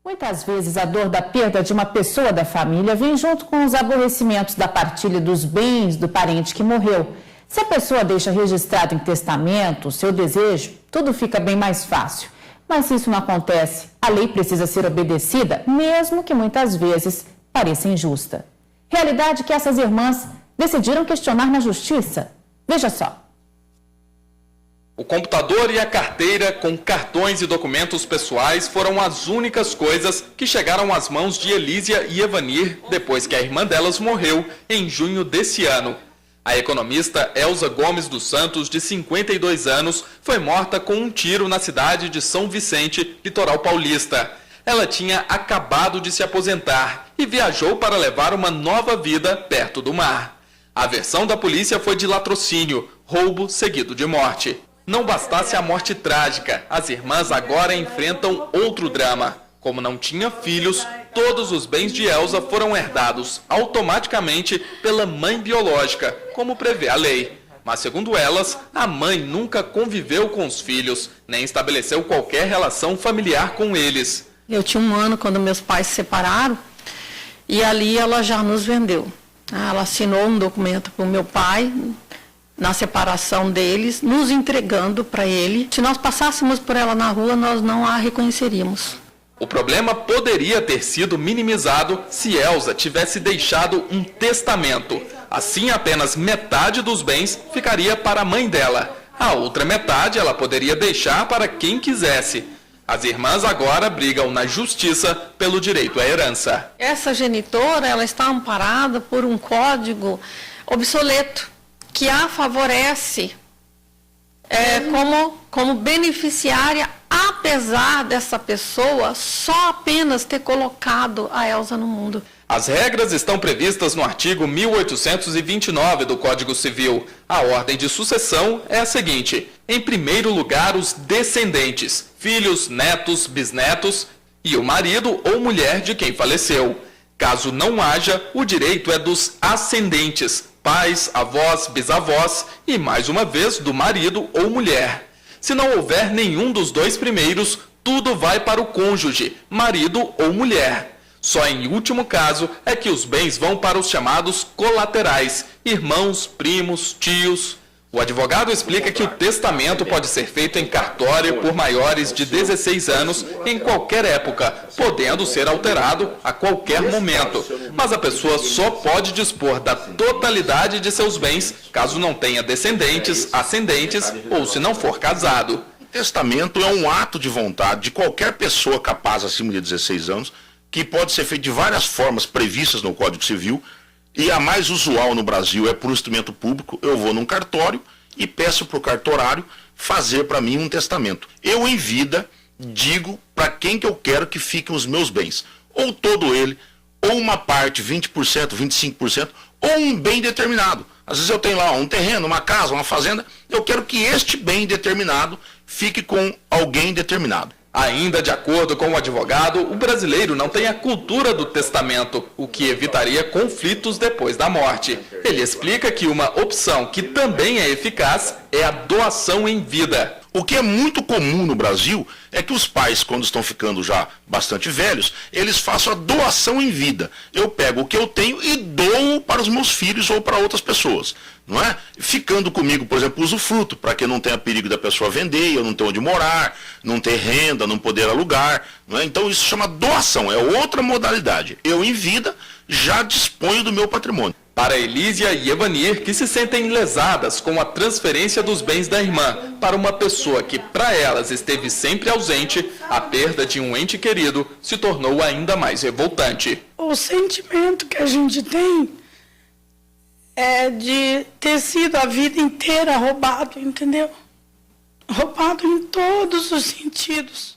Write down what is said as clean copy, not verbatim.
Muitas vezes a dor da perda de uma pessoa da família vem junto com os aborrecimentos da partilha dos bens do parente que morreu. Se a pessoa deixa registrado em testamento o seu desejo, tudo fica bem mais fácil. Mas se isso não acontece, a lei precisa ser obedecida, mesmo que muitas vezes pareça injusta. Realidade que essas irmãs decidiram questionar na justiça. Veja só. O computador e a carteira com cartões e documentos pessoais foram as únicas coisas que chegaram às mãos de Elísia e Evanir depois que a irmã delas morreu em junho desse ano. A economista Elza Gomes dos Santos, de 52 anos, foi morta com um tiro na cidade de São Vicente, litoral paulista. Ela tinha acabado de se aposentar e viajou para levar uma nova vida perto do mar. A versão da polícia foi de latrocínio, roubo seguido de morte. Não bastasse a morte trágica, as irmãs agora enfrentam outro drama. Como não tinha filhos, todos os bens de Elza foram herdados automaticamente pela mãe biológica, como prevê a lei. Mas, segundo elas, a mãe nunca conviveu com os filhos, nem estabeleceu qualquer relação familiar com eles. Eu tinha 1 ano quando meus pais se separaram e ali ela já nos vendeu. Ela assinou um documento para o meu pai, na separação deles, nos entregando para ele. Se nós passássemos por ela na rua, nós não a reconheceríamos. O problema poderia ter sido minimizado se Elza tivesse deixado um testamento. Assim, apenas metade dos bens ficaria para a mãe dela. A outra metade ela poderia deixar para quem quisesse. As irmãs agora brigam na justiça pelo direito à herança. Essa genitora, ela está amparada por um código obsoleto, que a favorece como beneficiária, apesar dessa pessoa só apenas ter colocado a Elza no mundo. As regras estão previstas no artigo 1829 do Código Civil. A ordem de sucessão é a seguinte: em primeiro lugar, os descendentes, filhos, netos, bisnetos e o marido ou mulher de quem faleceu. Caso não haja, o direito é dos ascendentes, pais, avós, bisavós e, mais uma vez, do marido ou mulher. Se não houver nenhum dos dois primeiros, tudo vai para o cônjuge, marido ou mulher. Só em último caso é que os bens vão para os chamados colaterais, irmãos, primos, tios. O advogado explica que o testamento pode ser feito em cartório por maiores de 16 anos em qualquer época, podendo ser alterado a qualquer momento. Mas a pessoa só pode dispor da totalidade de seus bens caso não tenha descendentes, ascendentes ou se não for casado. O testamento é um ato de vontade de qualquer pessoa capaz acima de 16 anos, que pode ser feito de várias formas previstas no Código Civil. E a mais usual no Brasil é por instrumento público. Eu vou num cartório e peço para o cartorário fazer para mim um testamento. Eu, em vida, digo para quem que eu quero que fiquem os meus bens. Ou todo ele, ou uma parte, 20%, 25%, ou um bem determinado. Às vezes eu tenho lá um terreno, uma casa, uma fazenda. Eu quero que este bem determinado fique com alguém determinado. Ainda de acordo com o advogado, o brasileiro não tem a cultura do testamento, o que evitaria conflitos depois da morte. Ele explica que uma opção que também é eficaz é a doação em vida. O que é muito comum no Brasil é que os pais, quando estão ficando já bastante velhos, eles façam a doação em vida. Eu pego o que eu tenho e dou para os meus filhos ou para outras pessoas, não é? Ficando comigo, por exemplo, usufruto, para que não tenha perigo da pessoa vender, eu não ter onde morar, não ter renda, não poder alugar, não é? Então isso chama doação, é outra modalidade. Eu em vida já disponho do meu patrimônio. Para Elísia e Evanir, que se sentem lesadas com a transferência dos bens da irmã para uma pessoa que, para elas, esteve sempre ausente, a perda de um ente querido se tornou ainda mais revoltante. O sentimento que a gente tem é de ter sido a vida inteira roubado, entendeu? Roubado em todos os sentidos.